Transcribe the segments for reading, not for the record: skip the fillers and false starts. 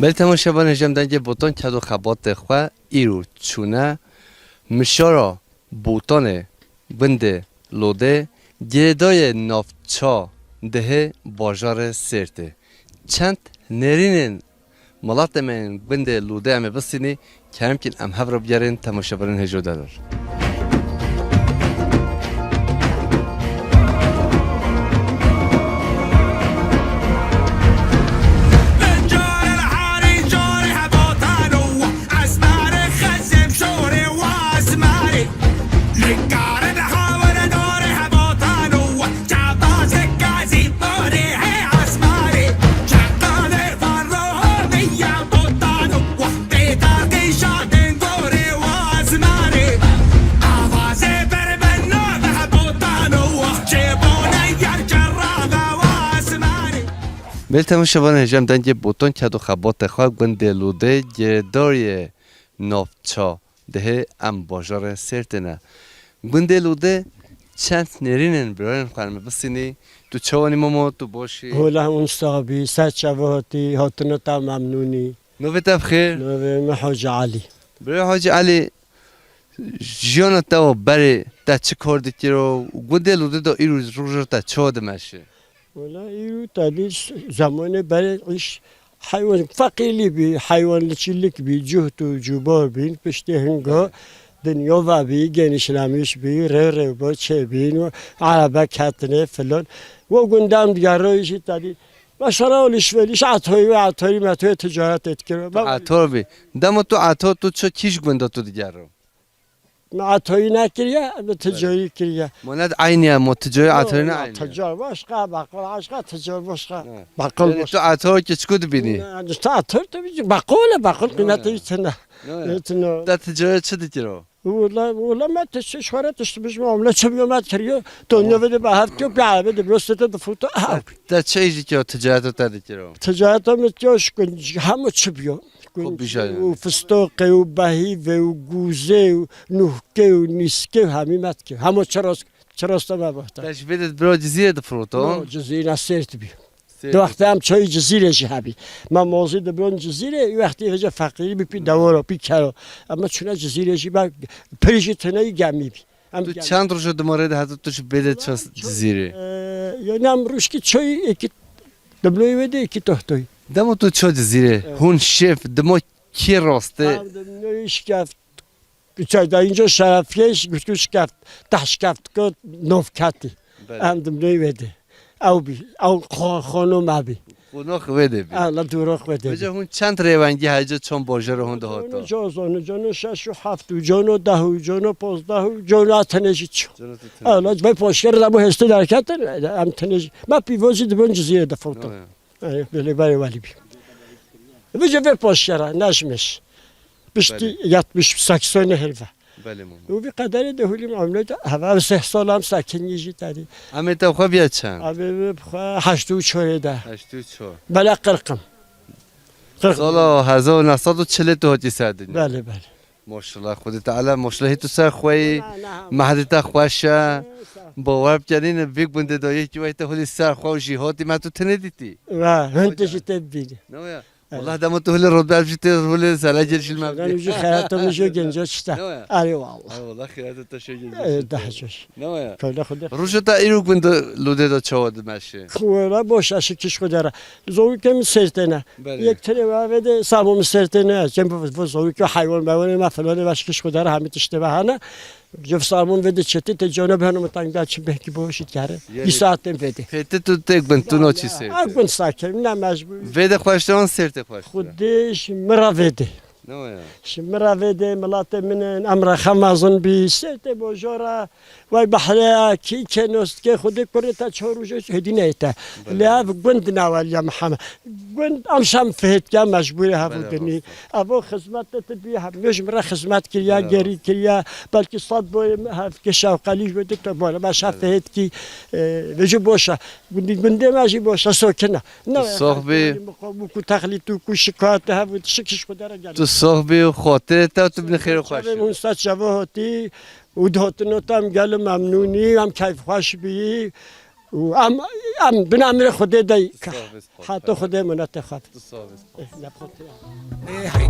بله تماشاگران هجم دنگ بوتان کدو خبات خو ایرو چونه مشارا بوتان بنده لوده گردای نافچا ده بازار سرته چند نرینن ملات من بنده لوده ام بسینی که همکن ام هفر بیارین تماشاگران هجو دار بله تماشاگران هجم دنگ بوتان کدو خبات خو بنده لوده گردای نافچا ده ام بازار سرتنه بنده لوده چند نرینن برای خانم بسینی تو چوانی ماما تو باشی هولا اون صابی سات شباهتی هاتونو تا ممنونی نوبت بخیر نوبت حاج علی برای حاج علی جیان تا بره تا چه کردی که رو بنده لوده دا ایرو روز تا چه دمشه ولا ایو تادی زمان برای ایش حیوان فقیلی بی حیوان لچیلک بی جهت و جوبار بین پشتی هنگا دنیا و بی genişlemiş بی ره با چه بین و عربه کتنه فلان و گندم دیگرای ایشی تادی مثلا الاشویلیش عطایی و عطایی متوی تجارت اتکره عطار بی دم تو عطار تو چه کیش گنده تو دیگر رو عطایی نکریه به تجاری کریه ماند عینیه ما تجاری عطاری نه عینیه تجار باشقه بقال عشقه تجار باشقه بقال یعنی تو عطار که چکود بینی تا عطار تو بیچ بقال قیمتی تنه تا تجاری چه دیگر رو ولا ما تشوارت تشتبش معامله چه بیامد کریه دنیا بده به هفته و بیعه بده برسته دفوتو تا چه ایجی که تجارت رو تا دیگر رو تجارت هم اتیاش کن همه چه بیا خوب بیشتر و فستاق و بهیوه و گوزه و نوحکه و نیسکه و همیمت که همه چراست ما بحتا تاش بدت برای جزیره دفروتون جزیره سرت بیا دو وقتی هم چای جزیره شی هبی من موضوع دبرون جزیره ای وقتی هجا فقیری بی دوارا بی کرا اما چونه جزیره شی با پریشی تنهی گمی بی تو چند روز دماره ده حتی توش بدت چه جزیره یعنی هم روش که چای اکی دبلوی بده اکی تحتوی دمو تو چه جزیره هون شف دمو کی راسته نویش کفت چای اینجا شرفیش گوش کفت تاش کفت که نوف کتی هم دبلوی بده او خانم ابی خوناخ بده بی الله دوراخ بده بجا هون چند روانگی هجا چون باجر هون ده هاتا جانو شش و هفت و جانو ده و جانو 15 و جانو اتنجی چو الله جای پاشگر دمو هسته درکت هم تنجی ما پیوازی دبن جزیره دفوتو بله ولی بی بجا به پاشگر نشمش بشتی 70-80 هلفه بله ماما و بی قدر دهولی معامله هوا 3 سال هم سکنیجی تاری اما تا خواه بیاد چند ابی بخوا 84 ده 84 بله قرقم سالا 1942 هاتی سردین بله ماشاءالله خودت تعالی ماشاءالله تو سر خوی مهدت خوشه باور بکنین بیگ بنده دایی که وقتی هولی سر خوا و جهاتی من تو تندیتی و هنتش تبدیلی نه والله دام تو هولی رود بلشت هولی سلاجل شل من مبنی وجود خیرات میشه گنجا چتا آره والله والله خیرات تا شو دهشش نه کلا خود روز تا ایرو بنده لوده دا چواد مشه خوبه باشه اشکش خود داره زوی که مسرتنه یک تری وارد سامو مسرتنه چون زوی که حیوان بوونه ما فلان واشکش خود داره همه تشتبهانه جف سامون وده چتی تجانب هنوز تانگ داشت بهکی باشید کاره 20 ساعت بده پیت تو تک بند تو نو چی سر اگون ساکر نه مجبور وده خوشتران سرت خوش خودش مرا وده نه شمرا وده ملات من امر خمازن بی سرت بوجورا وای بحرا کی کنوست که خود کره تا چهاروجه هدی نیته لیاب گند نوال یا محمد گند امشام فهد که مجبوره هفودنی ابو خدمت تبی هم مجمرا خدمت کریا گری کریا بلکه صد بو هف که شوقلی بده تو بالا باش فهد کی وجه باشه گنده ماجی باشه ساکنه نه صاحبی کو تخلیط کو شکایت هفود شکش خدا تو صاحبی و خاطر تا تو بین خیر خوش اون سات شباهتی و دهاتنو تام گل ممنونی هم کیف خوش بی ام بنامر خود دی حتی خود منتخب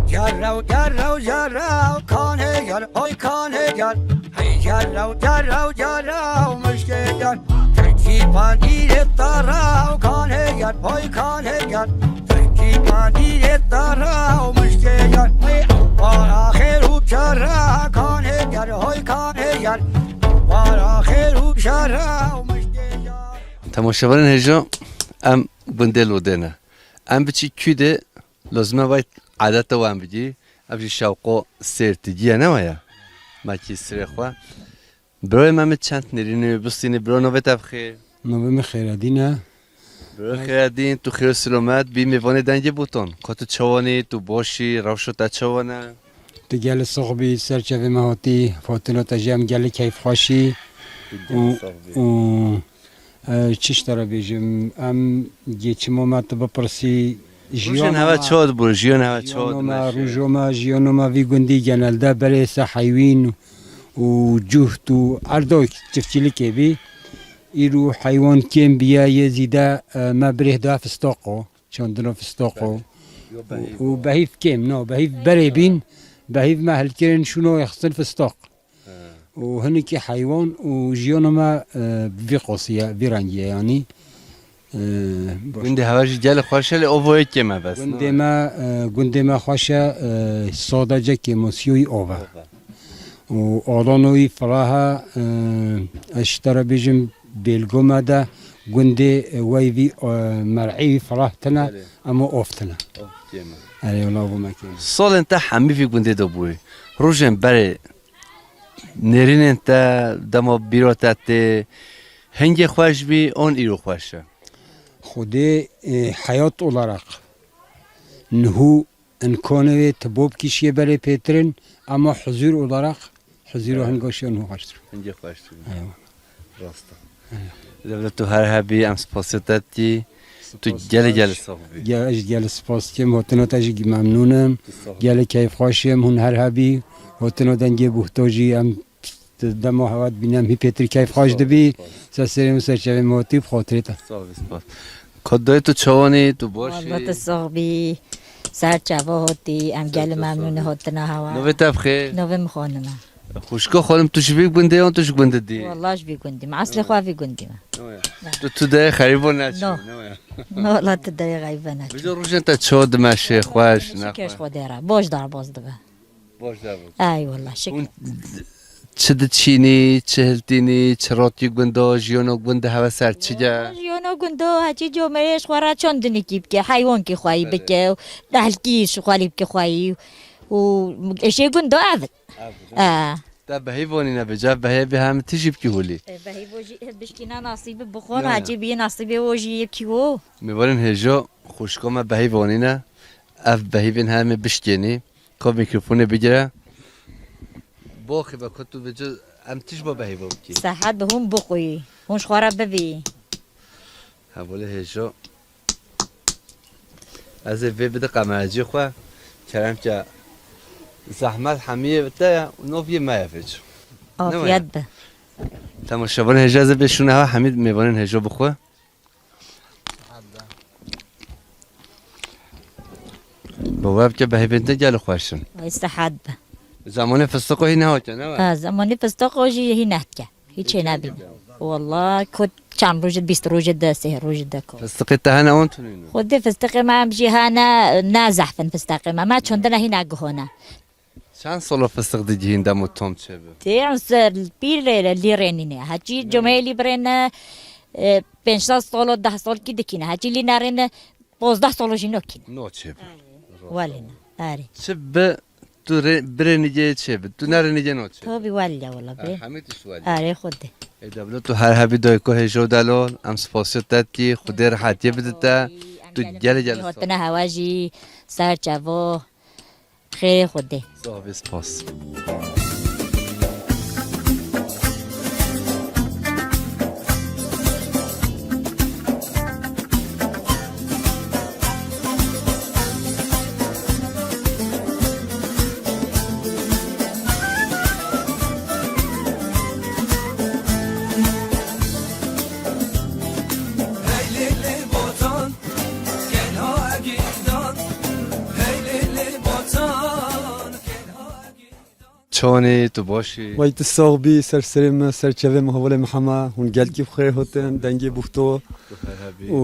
جرو جرو جرو کانه گر های کانه گر هی جرو جرو جرو مشکل گر ترکی پانیر تارو کانه گر های کانه گر ترکی پانیر تارو مشکل گر هی بار آخر و چرا کانه گر های کانه گر بار آخر و چرا مشکل گر تماشاوران هجا ام بنده لودنه ام بچی کیده لازمه باید عادت وام بگی ابجی شوقو سرتیجیه نمایا ما کی سر خوا برای من چند نرینه بستینه برای نوبت بخیر نوبه خیردینه برای خیردین تو خیر و سلامت بی میوانه دنگ بوتون کات چوانی تو باشی روشو تا چوانه تو گل صغبی سرچوه مهاتی فاطنه تجیم گل کیف خوشی و چیش ترا بیجم ام گیچمو ما تو بپرسی روشن هوا چاد برو جیان هوا چاد روزوما جیانوما وی گندی جنال ده برای حیوین و جهت و اردو تفصیلی که بی ایرو حیوان کم بیا یزیده ما بره دا فستاقو چندنا فستاقو و بهیف کم نه بهیف برای بین بهیف ما هل کرن شنو يخصن فستاق و هنيك حيوان و جيانوما في قوسية في رنجية يعني گنده هواش جل خوشه لی اووی کمه بس گندما خوشه سادجه که موسیوی اوه و آلانوی فراها اشترا بیجم بیلگومه ده گنده ویوی مرعی فراه تنه اما اوفتنه اره اونا بو مکیم سال انت همی فی گنده دو بوی روشن بره نرین انت دما بیروتت هنگ خوش بی اون ایرو خوشه خود حیات olarak نهو امکانه تبوب کشیه برای پیترین اما حضور olarak حضور هنگاشی نهو خشتر هنگ خوش راستا دولت تو هر هبی ام سپاسیتتی تو گل صاحبی گل سپاسیم هاتنا تاجی ممنونم گل کیف خوشیم هن هر هبی هاتنا دنگی بوتاجی ام دم هوات بینم هی پیتر کیف خوش دبی سریم سرچه موتی بخاطری تا کدای تو چوانی تو باشی والله صاحبي سر جواهاتی ام گل ممنون هاتنا هوا نوی تبخیر نوی مخاننا خوشکا خالم توش بیگ بنده یا توش بنده دی والله اش بيقندي مع اصل خواه بيقندي تو ده خریبو نچ نه لا تدري غيبنا بجو روشن تا چود مشه خوش نه كيش خديرة باش دار باز دبا باش دار اي والله شكرا چه دچینی چه هلتینی چه راتی گنده جیانو گنده هوا سر چیجا جيونا قندو هاتي جو مريش خورا چندني كيب كي حيوان كي خواهي بكي دهل كيش خالي بكي خواهي و اشي قندو عبد تا بهی وانی نبجا بهی به هم تجیب کی هولی بهي بوجي بشكينا نصيب بخور هاتي بي نصيبي وجي يبكي هو میبارن هجا خوشکا ما بهی وانی نه اف بهی بین همه بشکنی که میکروفونه بگیره باخی با کتو بجا ام تیش با بهی بابکی صحت بهم بخوي هونش خورا ببي حواله هجا از وی بده قمرجی خواه کرم که زحمت همیه بده نوفی مایفج عافيت به تماشاوان هجا از بشونه ها حمید میبارن هجا بخواه بواب که بهی بنده گل خوشن استحد به زمان فستق هی نه نه زمانی فستق وجي هي نحكي هيك نبي والله كنت كم روج 20 روج ده سه روج ده كو فستق تهنا اون تونین خود فستق ما بجي هنا نازح فستق ما چندنا هنا هنا چند سال فستق دیگه این دم توم چه به تيرن سر بير اللي رينينه هاجي جمالي برن 5 سال 10 سال كده كنا هاجي اللي نارن 15 سال جنوكين نو چه به ولنا اري چه به تو برنیجه چه به تو نرنیجه نو چه تو بيولي والله بي حمید سوال اري خده ای دبلو تو هر هبی دای کو هجو دالون ام سپاسیت کی خود راحتی بدتا تو گل هاتنا هواجي سر جوا خير خده صاحب سپاس چانی تو باشی وای تصاحبی سرسرم سرچوه محول محمد هون گل کی بخیر هاتن دنگی بوفتو و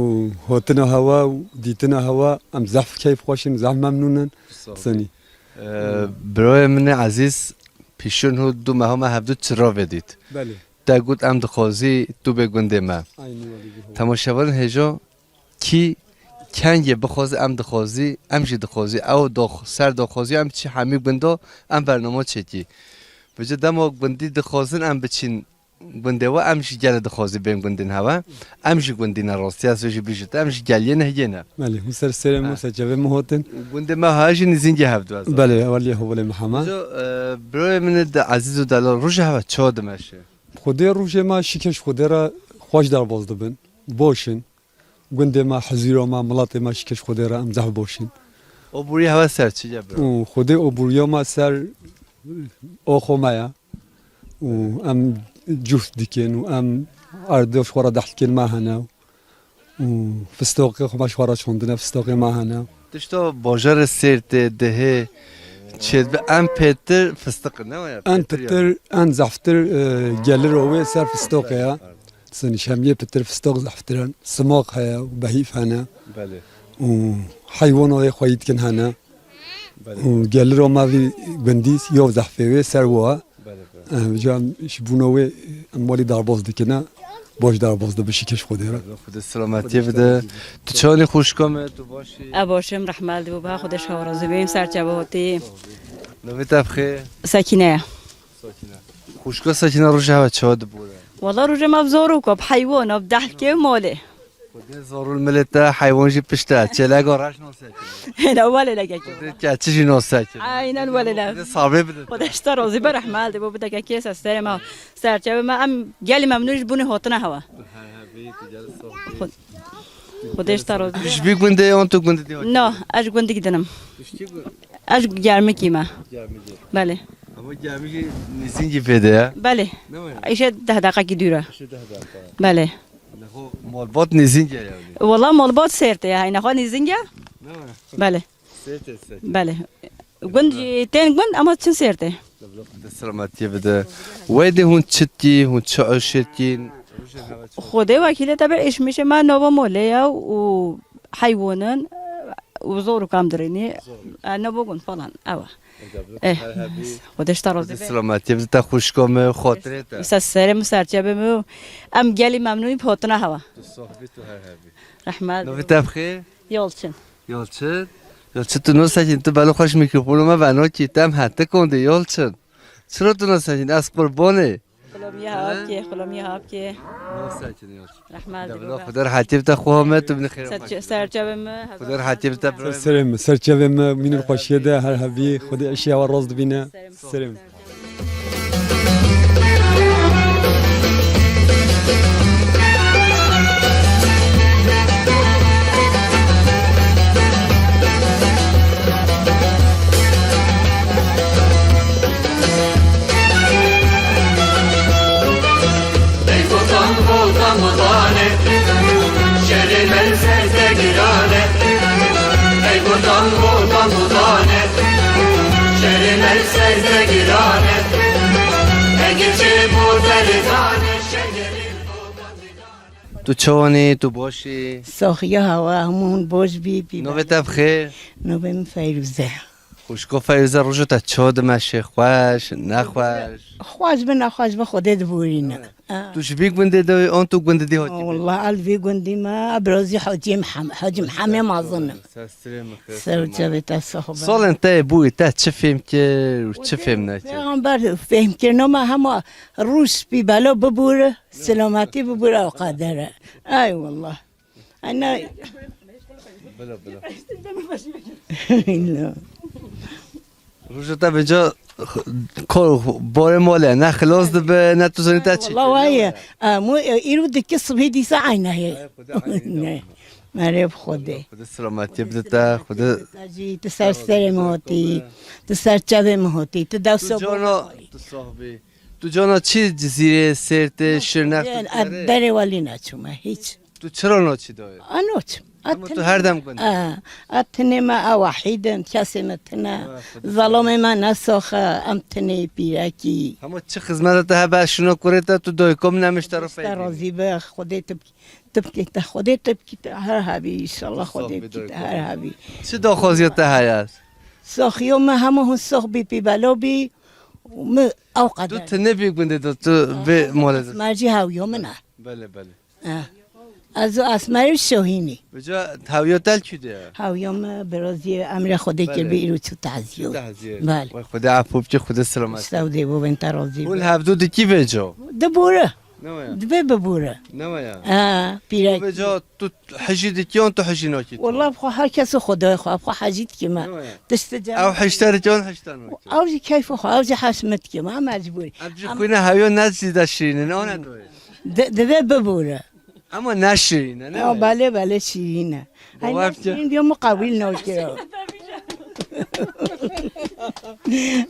هاتنا هوا و دیتنا هوا ام زحف کیف خوشن زحف ممنونن سنی برای من عزیز پیشون هود دو ماه ما هفته چرا ودید بله تا گفت ام دخوازی تو بگونده ما aynı vali تماشاوان هجا کی کنگه بخواز ام دخوازی ام جی دخوازی او سر دخوازی ام چی همی بندا ام برنامه چکی بجا دما بندی دخوازن ام بچین بنده و ام جی گل دخوازی بین بندین هوا ام جی بندین راستی از وجه بیشت ام جی گلیه نه نه بله هون سرسرم سرچوه محاتن بنده ما هاجی نزینگی هفته از بله ولی حول محمد برای من عزیز و دلال روش هوا چاد مشه خودی روش ما شکش خودی را خوش در باز دبن باشن گنده ما حزیرا ما ملات ما شکش خودی را ام زحف باشن او بوری هوا سر چی جبر و خودی اوبوریا ما سر آخو مایا و ام جفت دیکن و ام اردوش خورا دحت کن ما هنا و فستاقی خو مشوارا چوندنه فستاقی ما هنا تشتو باجار سرت دهه چید به ام پتر فستق نه ان پتر ان زفتر گلر اوی سر فستاقی سنی شمیه پتر فستاق زفترن سماق هیا و بهیف هنا بله و حیوان های خواهید کن هنا بله و گلر ما وی گندیس یا زحفه سر وا بله جام شبونوی اموالی درباز دیکنه باش درباز ده بشی کش خودی را خود سلامتی بده تو چانی خوشکامه تو باشی اباشم رحمت دو با خودش هاورازی بیم سرچباتی نوی تبخه سکینه ساکنه خوشکا ساکنه روش هوا چاد بوده والله روز مبزارو کب حیوان اب دحکه ماله خود زارول ملتا حیوان جی پشته چلگ آرش ناسکنه هنا ولا لقى کچه جی ناسکنه عینا ولا لا صابه بده خودش ترازی بر رحمت دو بده که کیس استر ما سرچبه ما ام گلی ممنوعش بونه هاتنه هوا خودش ترازی پیش بی گونده اون تو گونده دیو نه اج گوندی گدنم اج گرمی کیما بله اما گرمی نیزینگی بده بله ایش 10 دقیقه کی دوره بله مالبات نیزینگی یعنی والله مالبات سرته یا اینا خو نیزینگه بله بله گوند تن گوند اما چن سرته سلامتی بده ویدی هون چتی هون چاشتین خوده وکیل تبر ايش میشه من نوا مولیا و حیوانن و زورو کم درینی انا بگون فلان اوه خودش ترازی سلامتی بده تا خوشکامه خاطرت بس سرم سرچبه مو ام گلی ممنوعی پاتنه هوا صاحبی تو هر هبی رحمت نوی تبخه یالچن یالچه یالچه تو ناسکین تو بلا خوش میکروفون ما بنا کیتم حتی کنده یالچه چرا تو ناسکین از قربانه خلامی هاب که خلامی هاب که ناسکین یالچه رحمت دبلا خدا حتی بتا خوامه تو بنی خیر سرچبه مو خدا حتی بتا برای سرم سرچوه ما من خوشیه ده هر هبی خودی اشیا و راز دبینه سرم تو چوانی تو باشی ساخیا هوا همون باز بی نوی تبخه نوبم فیروزه خوشکا فیروزه روشو تا چاد مشه خوش نخوش خواز به نخواز به خودت بورینه تو شبیک بنده دوی آن تو گنده دی هاتی والله الفي قندي ما ابرزي حاجي محمي ما اظن سرجة الصحبه سال انت بوی تا چه فهم که و چه فهم نکرد پیغمبر فهم کرده ما هم روس بی بلا ببوره سلامتی ببوره و قدره ای والله انا بلا روشو تا بجا کار بار ماله نه خلاص ده به نه تو زنی تا چی والله وای مو ایرو دکی صبح دی ساعه نه مريب خودي خدا سلامتی بده تا خدا تجي تسر سرموتي تسر چبموتي تدوسو تو صاحبی تو جانا چی جزیره سرت شرنخت بره ولی نچومه هیچ تو چرا ناچی داری؟ اما تو هر دم گنده اتنه ما وحیدم کسی متنه ظلم ما نساخه ام تنه پیرکی اما چه خدمت ته به شنو کرده تو دویکم نمیشته رو فیدی راضی به خودت تبکی تا خودت تبکی تا هر هبی انشالله خودت تبکی تا هر هبی چه داخوازی ته هست ساخیو ما همه هم ساخ بی پی بلا بی او دو قدر تنه بی گنده تو به مولد مرجی هاویو منه بله بله از اسمر شاهینی بجا هاویو تل چیده هاویوم برازی امر خودت بله. که بیرو تو تعزیو بله وای خدا عفو بچه خدا سلامت استودی بو بنت راضی اون هفدو دی کی بجا دبوره نمایا دبه ببوره نمایا پیرک بجا تو حجی دی کیون تو حجی ناکی والله بخو هر کس خدای خو بخو حجیت که ما دست او جا حجتر جان حجتر ناکی اوزی کیف خو اوزی حسمت که ما مجبوری ابجی خوینه هاویو نزدیده شیرینه نه نه دوی دبه ببوره اما نشیرینه نه بله بله شیرینه بابا این شیرین بیا مقابل نوکه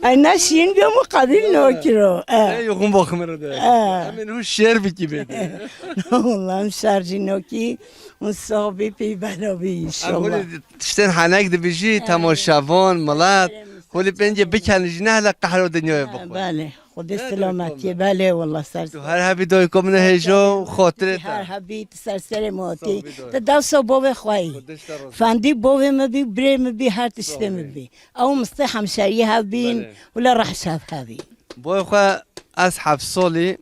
این شیرین بیا مقابل نوکه یخون با خمره ده همین اون شعر بکی بده والله هم شرجی نوکی اون صحبی پی بلابی انشالله تشتن حنک ده بیجی تماشاوان ملت خولی پنجه بکنیجی نه هلا قهر دنیا بخور بله خود سلامتی بله والله سر تو هر هبی دای کم نه هجا خاطره هر حبی سر موتی تا دو سو بوه خواهی فاندی بوه مبی بری مبی هر تشته مبی او مستی همشری هبین ولا راح شاف هبی بای خواه از 7 سالی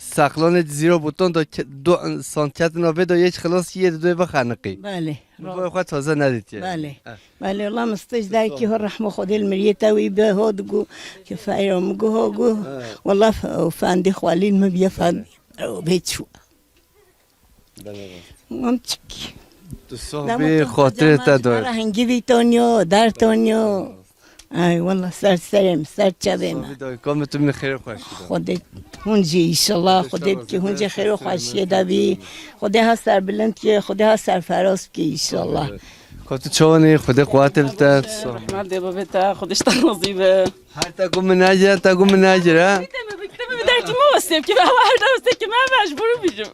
ساقلان زیرو بوتون دو سانتیت نوبه دا یک خلاص یه دوی بخنقی بله بای خواه تازه ندیدی بله بله والله مستش دای که هر رحمه خود المریتا وی به هودگو که فایرم گو والله فاندی خوالین مبی فاندی او بیت شو ممتکی تو صحبی خاطره تا دار هنگی بی تونیو در تونیو ای والله سر چبه ما صحبی دای کم تو من خیر خوشی خودت هونجی ایشالله خودت که هونجی خیر و خوشی دبی خودت ها سر بلند که خودت ها سر فراز که ایشالله کاتو چونی خود قوت بتر رحمت دیبا بتا خودش تنظیم به هر تا مناجر تا مناجر به در کی موسیم که به هر دوسته که من مجبور میشم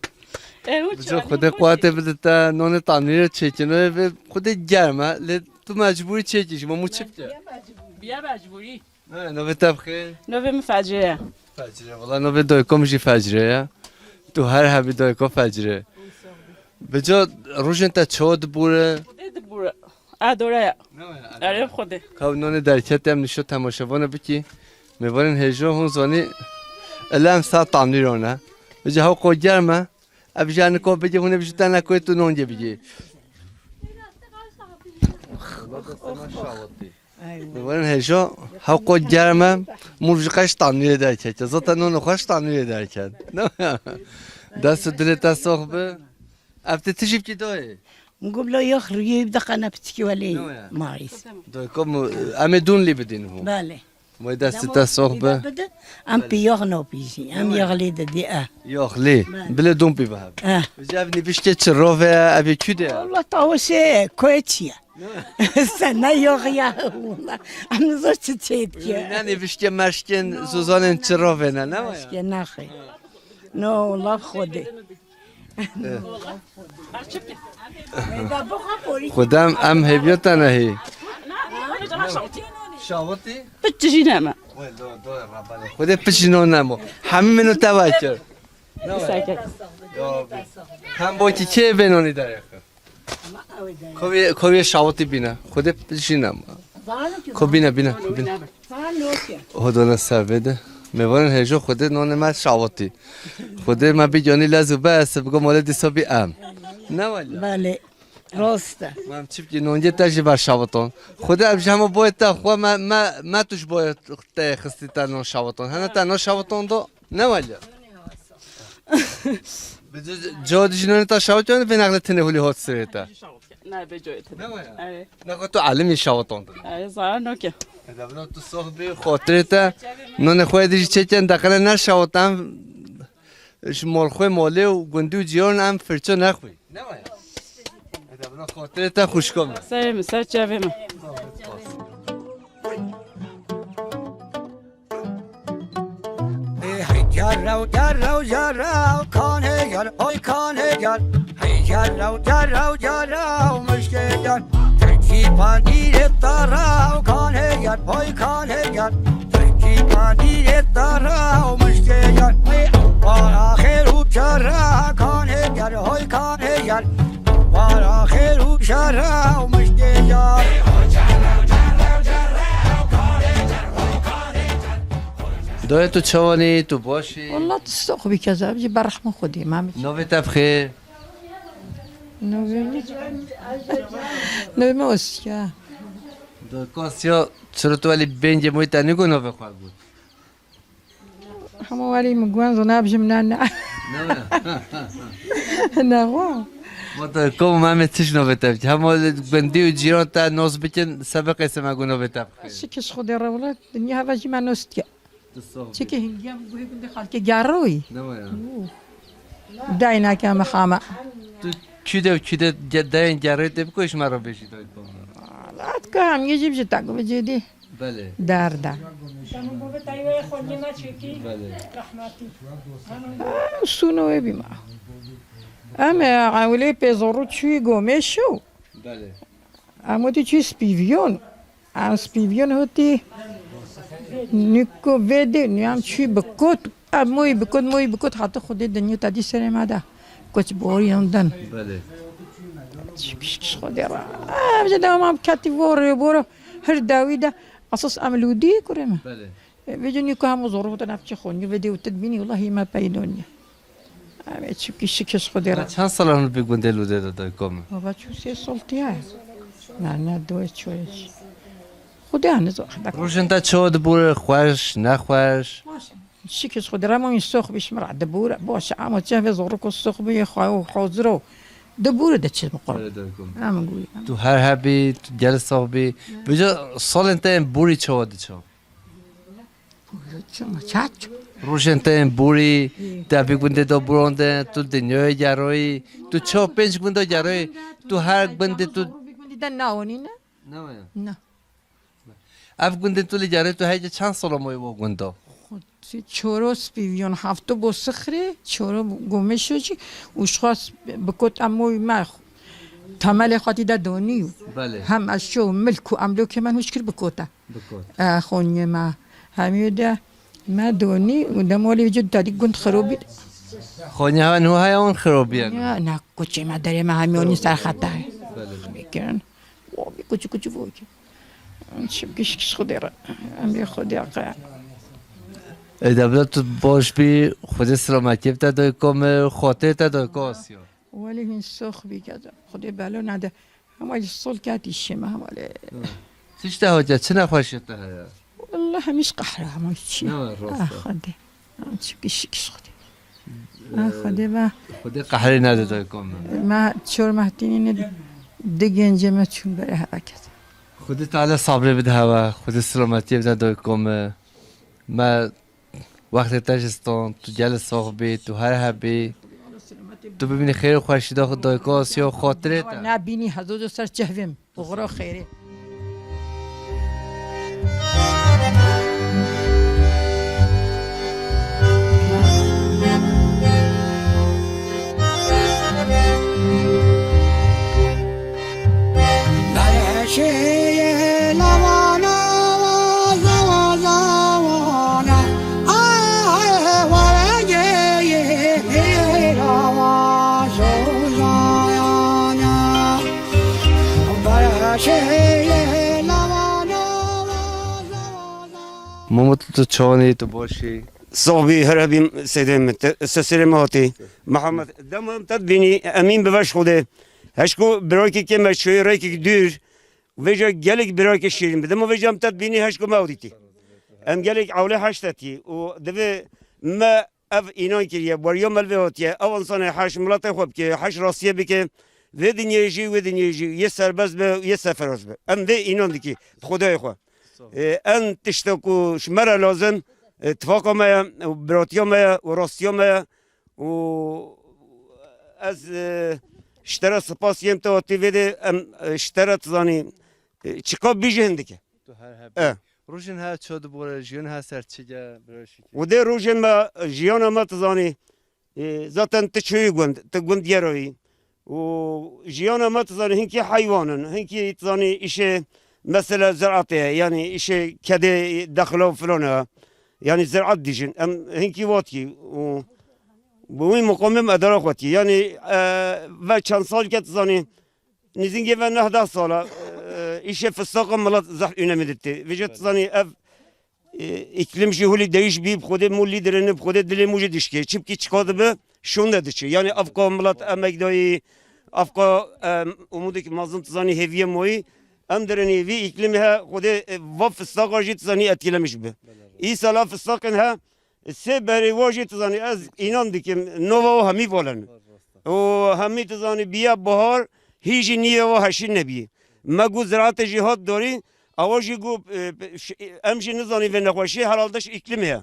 بجا خود قوت بتر نون تامیر چکنه و خود گرمه ل تو مجبوری چکیش ما چه بیا مجبوری نه نو بتبخیر نوه مفجره فجره والله نو بدای کمشی فجره تو هر هبی دای کم فجره بجا روشن تا چود بوره بوره ادوره آره خوده کاونون درکت هم نشد تماشاوانه بکی میبارن هجا هون زانی الان ساعت تعمیرونه بجا ها قو گرمه ابجا نکو بجی هونه بجو تا نکوی تو نونجه بجی میبارن هجا ها قو گرمه مرجقش تعمیر درکت زاتا نون خوش تعمیر درکت دست دلت صحبه افته تجيب كي دوي نقول له يخرج يبدا قنا بتكي ولي ماريس دوي كم امدون اللي بدينهم بالي ما دست تا صحبه ام بيغنو بيجي ام يغلي ددي يخلي بلا دون بي بهاب جابني بيشتي تشروفه ابي كده والله طاوشي كويتشيا سنة يغيا والله ام زوجتي تشيتكي يعني بيشتي ماشكن سوزان تشروفه نه ماشكن ناخي نو والله خودي خدام ام هبيتا نهي شاوتي بتجي نعمة خدي بشنو نامو همه منو تواچر هم بوتي چه بنوني داره کوی شاوتی بینا خود بشینم کوبینا بینا هدونا سر بده میوارن هجو خود نون ما شاوتی خود ما بیجانی لازم بس بگم ولدی صبی ام نه ولی بله راسته من چیپ کی نونجه تاجی بر شاوتون خود اب جمع باید تا خو ما توش باید تا خستی تا نون شاوتون هنه تا نون شاوتون دو نه ولی جاد جنون تا شاوتون به نقل تنهولی هات سریتا نه به جایت نه تو عالمی شاوتون زار نوکه دبنا تو صحبه خاطرته نون خودی چکن داخل نشاوتم مال خو ماله و گندو جیان هم فرچه نخوی نه دبنا خاطرته خوشکام سر جوه من Hey, jarrao, jarrao, jarrao, kane yar, oy kane yar. Hey, جرو جرو جرو مشکل ترکی پندیر تراو کانه گر پای کانه گر ترکی پندیر تراو مشکل بار آخر و چرا کانه گر های کانه گر بار آخر و چرا مشکل دای تو چوانی تو باشی والله تستخبي كذا بجي برحمة خدي ما مش نوی تبخیر نوي ما وسيا دای کاسیا چرا تو ولی بینج موی تنگو نوی خواه بود حما والي مقوان زناب جمنا نوی نغوا ما دای کم همه تش نوی تبخیر همه بندی و جیران تا نوز بکن سبق اسم اگو نوی تبخیر شكش خدي رولات دنيا هذا جي ما نوستيا شكي هنجام بوي كنت خالك جاروي نوی داينا كام خامة تو کیده داین جرای تب کوش مرا بشی دای کم لا تكام يجيب جتاكو بجدي بله دار دار بله سونو بما اما عاولي بيزورو تشوي قوميشو بله اما تي تشي سبيفيون ام سبيفيون هوتي نيكو فيدي نيام تشي بكوت موي بكوت حتى خدي الدنيا تادي سينما دا كوتش بوري يندن بله خدي را بجدا ما كاتي بورو هر داويدا قصص املودي كريمه بله فيجوني كام زورو تنافشي خوني فيديو تدبيني والله ما باينوني ام تشكي شكش خدي را چند سال هم بگون دلوده دای کم بابا شو سي صلتي نه دو چويش خدا هنوز وقت روشن تا چود بور خوش نخوش شكش خدا رامو يسوق بيش مرع دبورة باش عمو تشافي زورك السوق بي خاو حاضرو دبورة ده چیز مقابل هم نقولي تو هر هبی تو گل صاحبی بجا سال انت بوری چود چو چاچو روشن تا بوری تا بگونده دا برانده تو دنیای جرایی تو چو پنج گونده جرایی تو هر گونده تو ده ناوني نه نه اف گونده تو جرایی تو هیچ چند سال مای با گونده چورو سپیویون هفتو بسخره چورو گمه شوچی وشخاص بكوت اموي ما تمالي خاطي دا دونيو بله هم اشو ملكو املو كمان مشكل بكوتا بکن خوني ما هميو دا ما دوني ودا مولي وجود تادي كنت خروبي خونی ها نو های اون خرابی يا نا كوتشي ما داري ما هميوني سر خطا بله كان وابي كوتشي فوكي شبكش خديرة امي خديرة دبلا تو باش بی خود سلامتی بتا دای کم خاطر تا دای کاسیا ولی این سخ بی کذا خدای بلا نده همه الصول كاتي الشمع ولا چیش تا حاجت چه نخواشی تا هیا والله همش قحرة ما يشي نه راسته خدي شكش خدي خدي ما خود قهری نده دای کم ما تشور مهتينين دقين جمع تشون برها كذا خود تعالی صبر بده هوا خود سلامتی بتا دای کم ما وقت تاجستان تو جل صاحبی تو هر هبی تو ببینی خیر خوشی دا خود دای کاسیا خاطره تا نبيني هذول سر جهفم وغرا خيري شيء لوانا وزوانا ولا جاي لوا شوزانا ولا شيء لوانا وزوانا ممت تو چانی تو باشی صاحبي هربي سيدم سسلماتي محمد دم تدبيني امين بباش خوده هشكو براكي كما شوي راكي دير ويجا جالك براكي شيرين بدم ويجا تدبيني هشكو ماوديتي ام جالك عولي حشتتي ودبي ما اف اينان كريا بريوم الفيوتيا او انسان حاش ملاطي خوب كي حاش راسيه بك في دنيا يجي ودنيا يجي يسر بس يسر بس ام في اينان ديكي خداي خو ان تشتكو شمره لازم اتفاقا ما وبراتيا ما وراستيا ما و از اشترى سپاس يم تو تيفيدي ام اشترى تزاني چيقا بيجي هندك تو هر هبی روشن ها چود بور جیون ها سر چجا براشی وده روجن ما جيانا ما تزاني ذاتن تشوي گوند تگوند يروي وجيانا ما تزاني هنكي حيوانن هنكي تزاني إشي مثلا زراعتها يعني إشي كده دخلوا فلانها يعني زراعة ديجن أم هنكي واتي وين مقامم أدرا خواتي يعني و چند سال که تزاني نزینگی و 19 ساله ایشه فستاق ملت زح ünemidirti. Vece tzani ev iklim jihuli değiş bib khode mu liderini khode dile muje dişke çipki çıkadı be şun dedi çi yani afka millet emekdayı afka umudu ki mazlum tzani heviye moyi em dereni vi iklimi ha khode va fıstaqa jit tzani etkilemiş be. İyi sala fıstaqın ha se beri vaji tzani az inan dikim nova hami volan. O hami tzani biya bahar hiç niye o haşin nebi. مگو زراعت جهاد داری آوازی گو امشی نزانی و نخوشی هرالدش اقلیمه.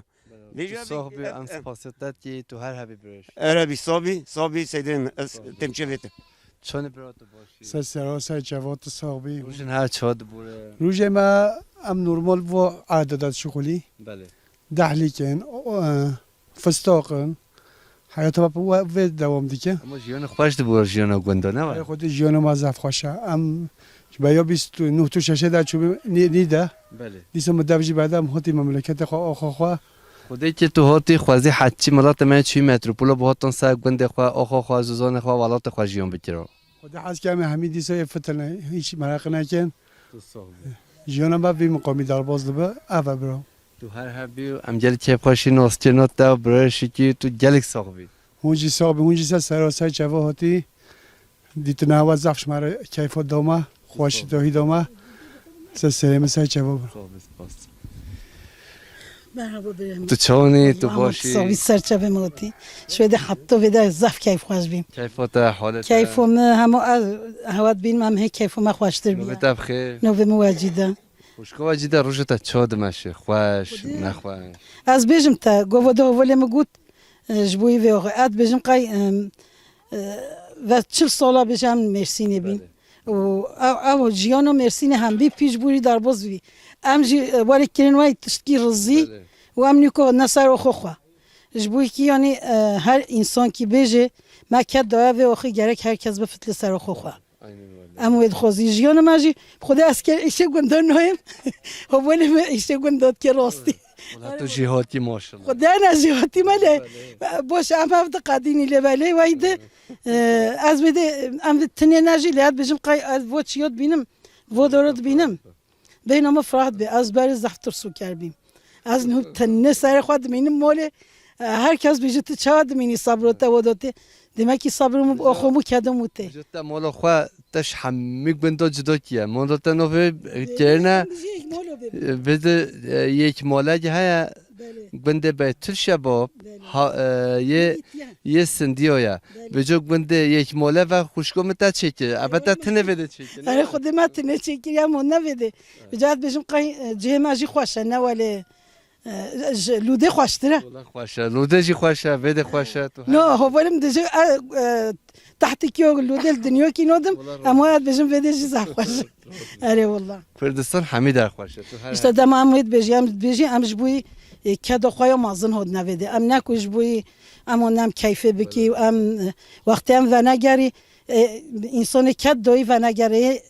صاحبی ام سپاسیت کی تو هر هبی برش. عربی صابی سیدم تمچویته. چون برات باشی. سر جواد صاحبی. روزن هر چاد بوره. روز ما ام نرمال و عددات شغلی. بله. دهلیکن فستاقن. حیات ما و دوام دیگه. اما جیان خوش دبور جیان گندانه و. خود جیان ما زف خوشه ام باید 29 تا 6 در چوب نیده. بله. دیسم مدبجی بعدم هاتی مملکت خو خودی که تو هاتی خوازی حدی ملت من چی متروپولا با هاتون سر گنده خو آخا خوازوزان خو ولات خوازیان بگیرم. خدا حس که همین دیسای فتنه هیچ مرق نکن. جیان ما بی مقامی در باز لبه اول برام. تو هر هبی امجل چه خوشی ناستینات تا برایشی که تو جلک ساقبی. اونجی ساقبی اونجی سراسر جواهاتی دیتونه و زفش مره کیفات دامه خوش داهی دامه سر مسای جواب. مرحبا بریم. تو چونی تو باشی. صابی سرچه موتی. شاید حتی وده زف کیف خوش بیم. کیفات حالت. کیفم همه هوات بین هم هی کیفم خوشتر بیم. نوبت بخیر. نوبت مواجده. خوشگاه واجده روزت چاد مشه خوش نخواه. از بیشم تا گوده ولی مگود جبوی و آقایت بیشم قای و 40 ساله بیشم مرسینه بین. و او جیانو مرسینه هم بی پیش بوری در باز بی. ام جی ولی کردن وای تشکی رزی و ام نیکو نصر و خواه. جبوی کی یعنی هر انسان کی بیجه ما کد دایا و آخی گرک هر کس به فتل سر و خواه. اما ود خوازی جیانو ماجی خدا اسکر ایشه گندان نایم. و ولی ما ایشه گنداد که راستی. تو جهاتی ماشاءالله. خدا نه جهاتی ماله. باش ام هفت قدینی لبله وایده از بده ام تنی نجی لیاد بجم قای از وچیات بینم و دارد بینم. بینام فراد به از بر زفتر سو کردیم. از نه تنی سر خود مینم ماله هر کس بیشتر چاد مینی صبرت و داده دمکی صبرم آخومو کدوم بوده. جت مالا خوا تش حمیق بند جدا کیه. من داده نوه کرنه بده یک ماله که هیا بنده به تل شباب یه سندیایا بجو بنده یک ماله و خوشگاه متى چکه البته تنه بده چکه آره خود ما تنه چکی یا من نبده بجات بجم قای جه ماجی خوشه نه ولی لوده خوشتره خوشه لوده جی خوشه بده خوشه نه هو ولم دجا تحت کیو لوده الدنیا کی نودم اما بجم بده جی زخ خوشه آره والله کردستان همه در خوشه işte دم امید بیجی امش بوی کدو خویا مازن هود نویده ام نکوش بوی اما نم کیفه بکی ام وقتی ام و نگری انسان کد دوی و نگره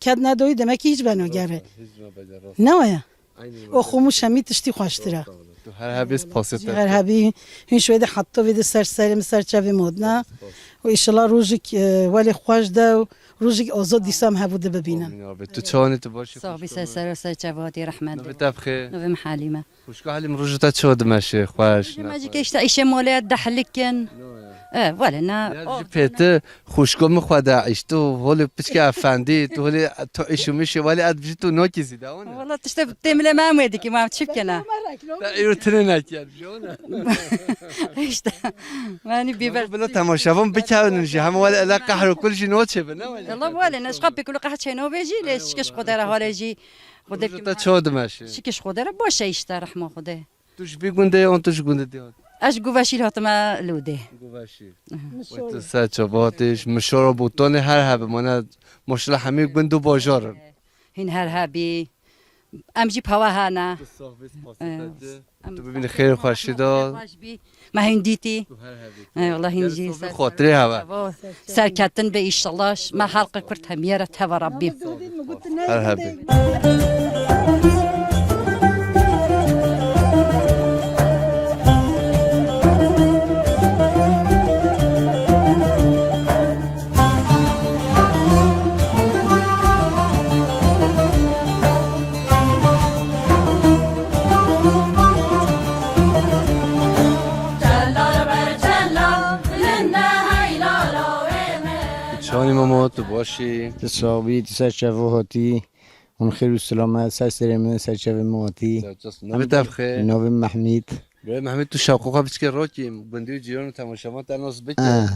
کد ندوی demek ki hiç و نگره نه ویا او خموش همی تشتی خوشتره تو هر هبیس پاسیت هر هبی هین شویده حتی ویده سرسرم سرچوی مدنا و ایشالله روزی ولی خوش ده روزی آزاد دیسم هبوده ببینم تو چانی تو باشی صابی سر جوادی رحمت نوبت بخیر نوبت حلیمه خوشگاه حالیم روزت چاد مشه خوش ماجی که اشتا ایشه ماله دحلکن ولی نه پیته خوشگاه مخواده عیش تو ولی پچکه افندی تو ولی تو ایشو میشه ولی اد بجی تو ناکیزی داونه والله تشتا تمله ما میدی که ما چیپ کنه ایرو تنه نکرد جونه اشتا مانی بیبر بلا تماشاوام بکنن جه همه ولی علاقه قهر و کلش نوچه بنا والله ولی نشقب بکلو قحط شنو بیجی لیش کش خودره حالجی خودت تا چاد مشه شکش خودره باشه اشتا رحمه خوده توش بیگونده اون توش گونده دیاد اش گوشی هاتما لوده گوشی و تو سچواتش مشورا بوتان هر هبه مانه ماشاءالله همه بندو باجارن هین هر هبی امجی پوا هانا تو ببینی خیر خوشی دا ما هندیتی والله هنجي خاطری هوا سركتن بإيش ما حلقة كرت هميرة توا ربي هر هبی چانی ماما تو باشی تصابی تسر شفا هاتی اون خیر و سلامت سر سرمه سر شفا مواتی نوی تفخه نوی محمید برای محمد تو شاقوقا بچکه را کیم گندی و جیران و تماشامات تناس بچه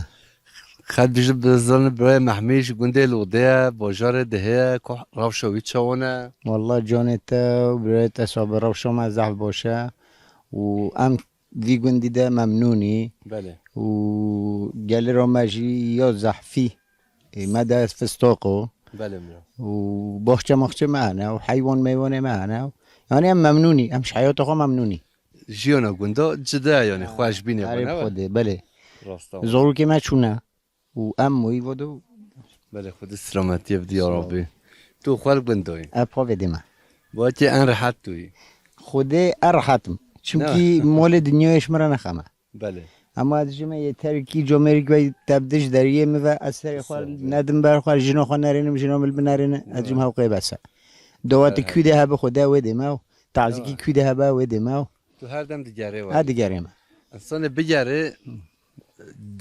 خد بیشه بزرن برای محمیش گنده لوده باجار دهه که راو شوید چوانه والله جانت و برای تصاب روشا ما زحف باشه و ام وی گندی ده ممنونی بله و گل را مجی یا زحفی مدى فستوقو بله مرا و باخچه مخچه معنا و حیوان میوانه معنا یعنی هم ممنونی همش حیات خو ممنونی جیانا گنده جدا یعنی خوش بینه عارف بانه خوده بله راستا زورو که ما چونه و ام موی ودو بله خود سلامتی بدی یا ربی تو خوال گندهی اپا وده ما باید که ان راحت توی خوده ارحتم چونکی مال دنیایش مرا نخمه بله اما از جمعه یه ترکی جمهوری که تبدیش دریه می و از سر خوال ندم بر خوال جنو خوال نرینم جنو مل بنرینه از جمعه حقیقی بسه دوات کیده هبه خوده وده ما تعزیکی کیده هبه وده ما تو هر دم دیگره ها دیگره ما انسان بگره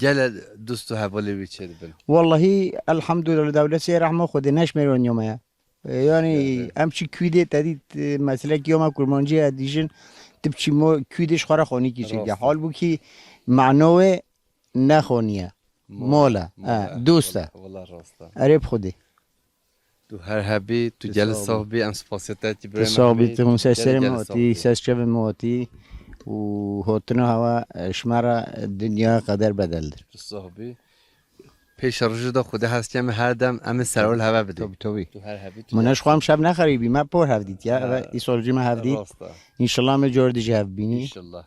گل دوستو حوالی بیچه بل والله الحمد لله دولت سه رحمه خود نشمیرون یومه یعنی امچی کیده تدید مثلا که یوم کرمانجی ادیشن تبچی ما کیدش خورا خونی کی چه حال بو کی معنوه نخونیه مولا دوسته والله راستا عرب خودی تو هر هبی تو جل صاحبی ام سپاسیتی برای صاحبی تو سر موتی سر شب موتی و هاتنو هوا شمارا دنیا قدر بدل تو صاحبی پیش روز دا خود هست که هر دم ام سرال هوا بده توبی تو هر هبی تو منش خواهم شب نخریبی ما پر هفدید یا این سال جمع هفدید انشالله می جور دیجه هف بینی انشالله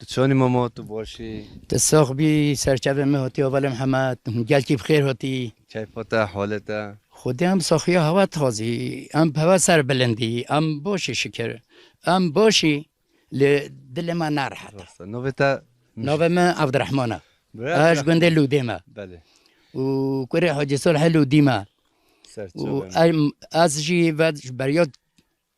تو چانی ماما تو باشی تصاحبی سرچوب مهاتی اول محمد گل کی بخیر هاتی کیفاتا حالتا خودی هم ساخیا هوا تازی ام هوا سر بلندی ام باشی شکر ام باشی لدل ما نرحت نوبتا نوبه ما عبدالرحمنه اش گنده لودیما بله و کره حاجی صالح لودیما و از جی و بریاد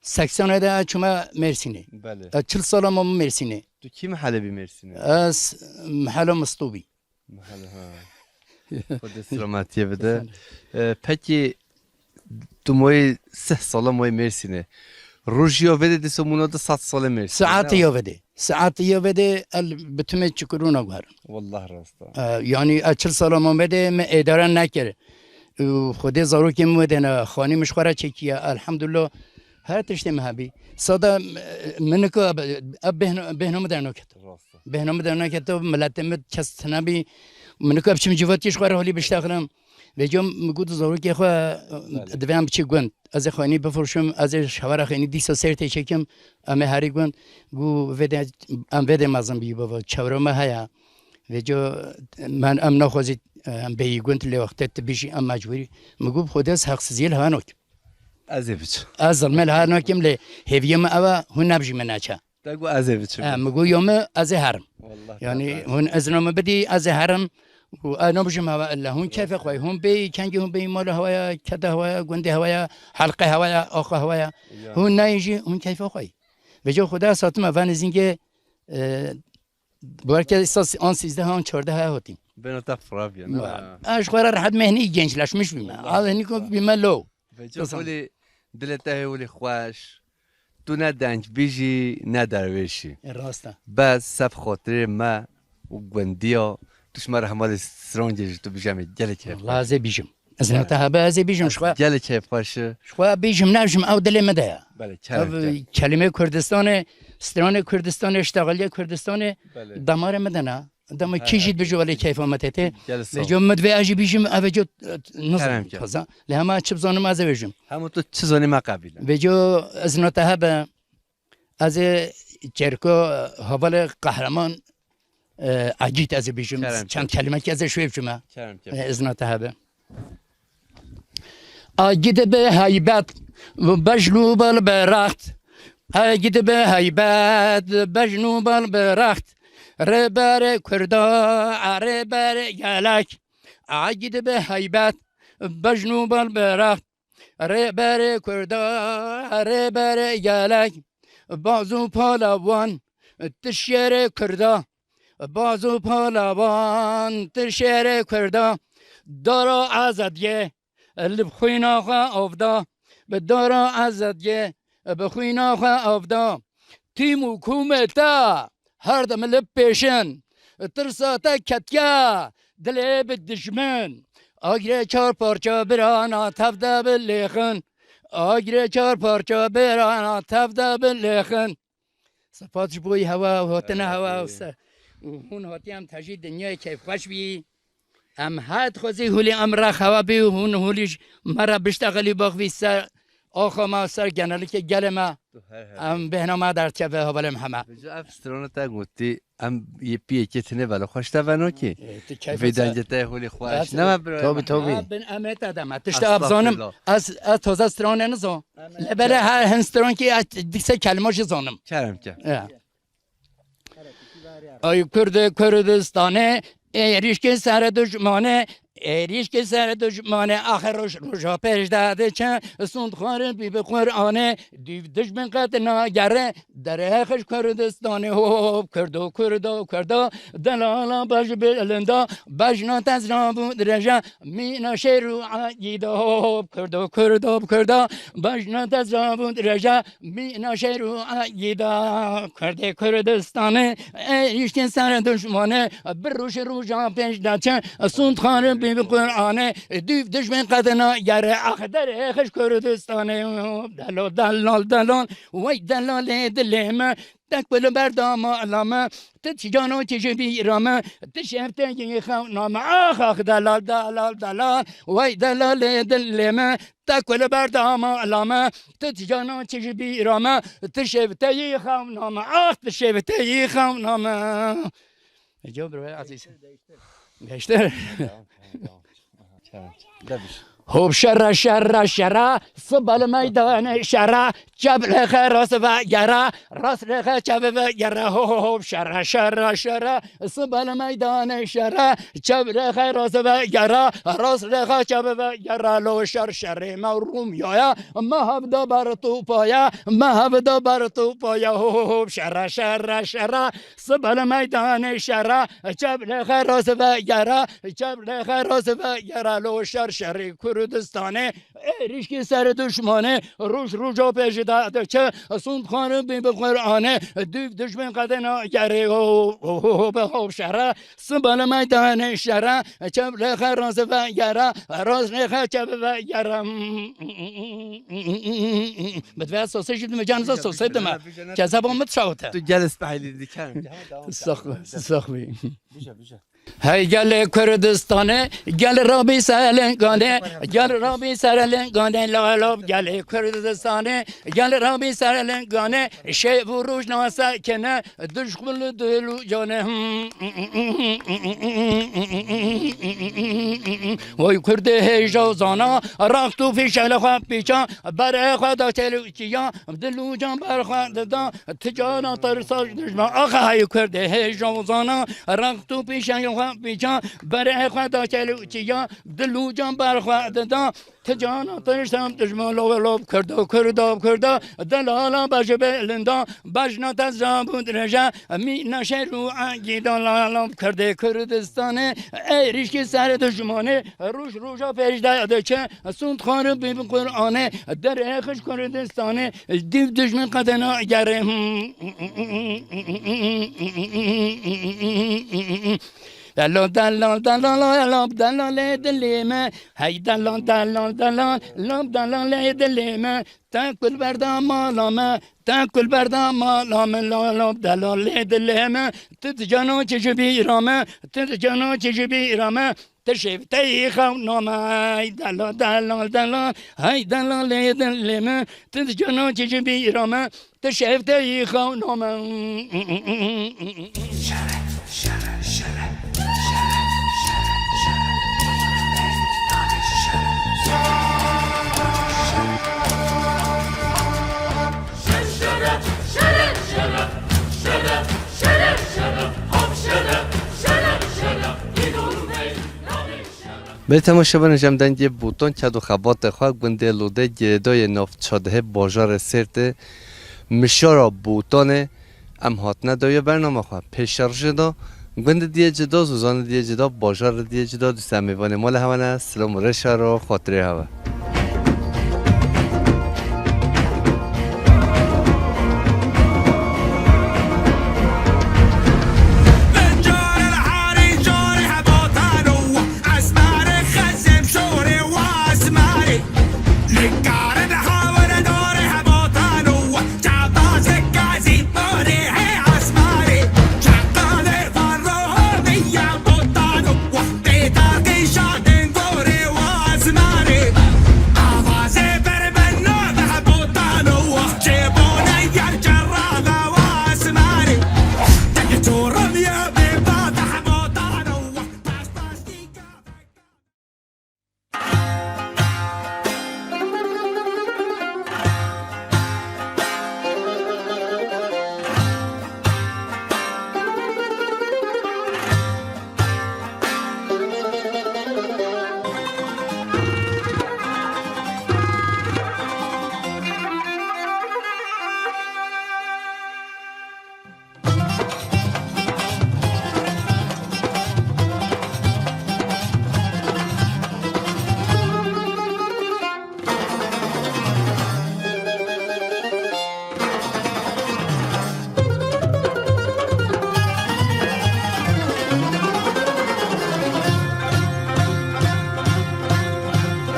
سکسانه ده چما مرسینه بله 40 سال ما مرسینه تو کی محله بی مرسینه از محل مستوبی محله ها خود سلامتی بده پکی تو موی 3 سال موی مرسینه روژیا وده دیسو مونا ده 100 سال مرسینه ساعت یاوده بتومه چکرونا گوهر والله راستا یعنی 40 سال ما بده ما اداره نکرد خود زارو که مودن خانی مشخوره چکیه الحمدلله هر تشتی مهبی صدا منکو بهنام درنو کت بهنام درنو کت ملتمت کس نبی منکو ابچم جواتیش خوره حالی بشتغلم و جام مگود زارو که خو دوام چی گوند از خانی بفروشم از شوار خانی دیسا سرت چکم ام هری گوند گو وده ام وده مازم بی بابا چورما هيا و جو من ام نخوزید ام بی گوند لی وقت تبیشی ام مجبوری مگو خودش حق سزیل هانوک ازیبچ از المال هانوکم لی هیویم اوا هون نبجی مناچه تقول ازیبچ مگو یوم از هرم یعنی هون از نام بدی از هرم و انا بجم هوا الا هون كيف خوي هون بي كان هون بي مال هوايا كذا هوايا قندي هوايا حلقه هوايا اخ هوايا هون نايجي هون كيف خوي بجو خدا ساتم فان زینگه برکه اساس آن 13 هان 14 هاتیم بنا تفرابيا اش خوره راح مهني جنش لاش مش بما هذا هنيكو بما لو بجو دلته ولي خواش تو ندنج بیجی ندرویشی راسته بس سب خاطر ما و گوندیا توش ما رحمال سرانجش تو بیجم گله که لازم بیجم از نتا هبه بیجم شخوا گله که باشه شخوا بیجم نبجم او دل مده بله کلمه کردستان استران کردستان اشتغالی کردستان دمار مدنه دم کیشید بجو ولی کیف آمده جلسه بجو مدوی آجی بیشم اوجو کرم نظام کرد. خزا لهما چه بزنم از بیشم همون تو چه زنی ما قبیله بجو از نتها به از چرکو حوال قهرمان عجیت از بیشم کرم چند کلمه که از شویب شما کرم از نتها به آگید به هیبت و بجلو بال برخت آگید به هیبت بجنو بال برخت ربر کردا ربر یلک آگید به هیبت بجنو بال برخت ربر کردا ربر یلک بازو پالوان تشیر کردا بازو پالوان تشیر کردا دارا آزادیه لبخوینا خوا افدا به دارا آزادیه بخوینا خوا افدا تیم حکومتا هر دم لب پیشن ترساتا کتیا دل به دشمن آگره چار پارچا برانا تفدا بلیخن آگره چار پارچا برانا تفدا بلیخن صفاتش بوی هوا و هاتن هوا و هون هاتی هم تجید دنیای کیف خوش بی ام هات خوزی هولی امرا خوا بی هون هولیش مرا بشتغلی باقوی سر آخا ما سر گنالی که گل ما ام بهنا ما در چه هولم همه بجو افستران تا گوتی ام یه پیه که تنه ولی خوش تونو کی ویدانجه تا هولی خوش نه برای توبی بن امت ادم تشتا ابزانم از تازه استران نزو لبره هر هنستران که دیسه کلماش زانم کرم ای کردستانه ایریش که سر دشمانه ایریش که سر دشمانه آخر روشا پیش داده چه سوند خواره بی به قرآنه دیو دشمن قد ناگره در خش کردستانه هوب کردو دلالا باش بلندا بجنا تزرا بود رجا مینا شیرو عیدا هوب کردو بجنا تزرا بود رجا مینا شیرو عیدا کردستانه ایریش که سر دشمانه بروش روشا پیش داده چه سوند خواره بی به قرآنه دیو دشمن قدنا گره اخدر خش کردستانه دلال وی دلال دلم تکبل بردام علامه تجانو تجبی رامه تشفته ی خونام آخ دلال وی دلال دلم تکبل بردام علامه تجانو تجبی رامه تشفته ی خونام آخ تشفته ی خونام جواب روی عزیز بیشتر هوب شر صبل میدان شر جب لخ راس و گرا راس لخ جب و گرا هوب شر صبل میدان شر جب لخ راس و گرا راس لخ جب و گرا لو شر مروم یا ما هبدا بر تو پایا هوب شر صبل میدان شر جب لخ راس و گرا لو شر کردستانه ایریش که سر دشمانه روشا پیش داده چه سوند خانه بی به قرآنه دیو دشمن قدنا گره به خوب شره سبال میدان شره چب لخ راز و گره راز لخ چب و گره بدوی سوسه شد مجانزا سوسه دمه که زبان متشاوته تو جلس بحیلی دی کرم سخوی هی گل کردستانه گل رابی سرلنگانه لالاب گل کردستانه گل رابی سرلنگانه شیب و روش ناسا کنه دشخل دلو جانه وی کرده هیجا زانا رختو فی شل خواب پیچا بر خدا چلو چیا دلو جان بر خود دا تجانا ترساش دشمن آخه هی کرده هیجا زانا رختو فی شل بیچا بر خدا چلو چیا دلو جان بر خود دا تجانا ترسم دشمن لوب کردا دلالا باش بلندا بجنا تزرا بود رجا می نشرو عقیدا لالام کرده کردستانه ایریش که سر دشمانه روشا پیش داده چه سوند خانه بی قرآنه در خش کردستانه دیو دشمن قدنا گره الو دلال دلال الو دلال دلیم هی دلال دلال دلال الو دلال دلیم تاكل بردا مالامه تاكل بردا مالامه لا دلال دلیم تتجانو چجبی رامه تتجانو چجبی رامه تشفتي خونما هاي دلال دلال دلال هاي دلال دلم تتجنو تجبي رما تشفتي خونما به تماشاگران جمدنگی بوتون کدو خبات خواه گنده لوده گردای نفت چاده بازار سرت مشارا بوتانه ام هات ندایه برنامه خواه پیشرش دا گنده دیه جدا زوزان دیه جدا بازار دیه جدا دوست امیوان مال همانه سلام رشا رو خاطره هوا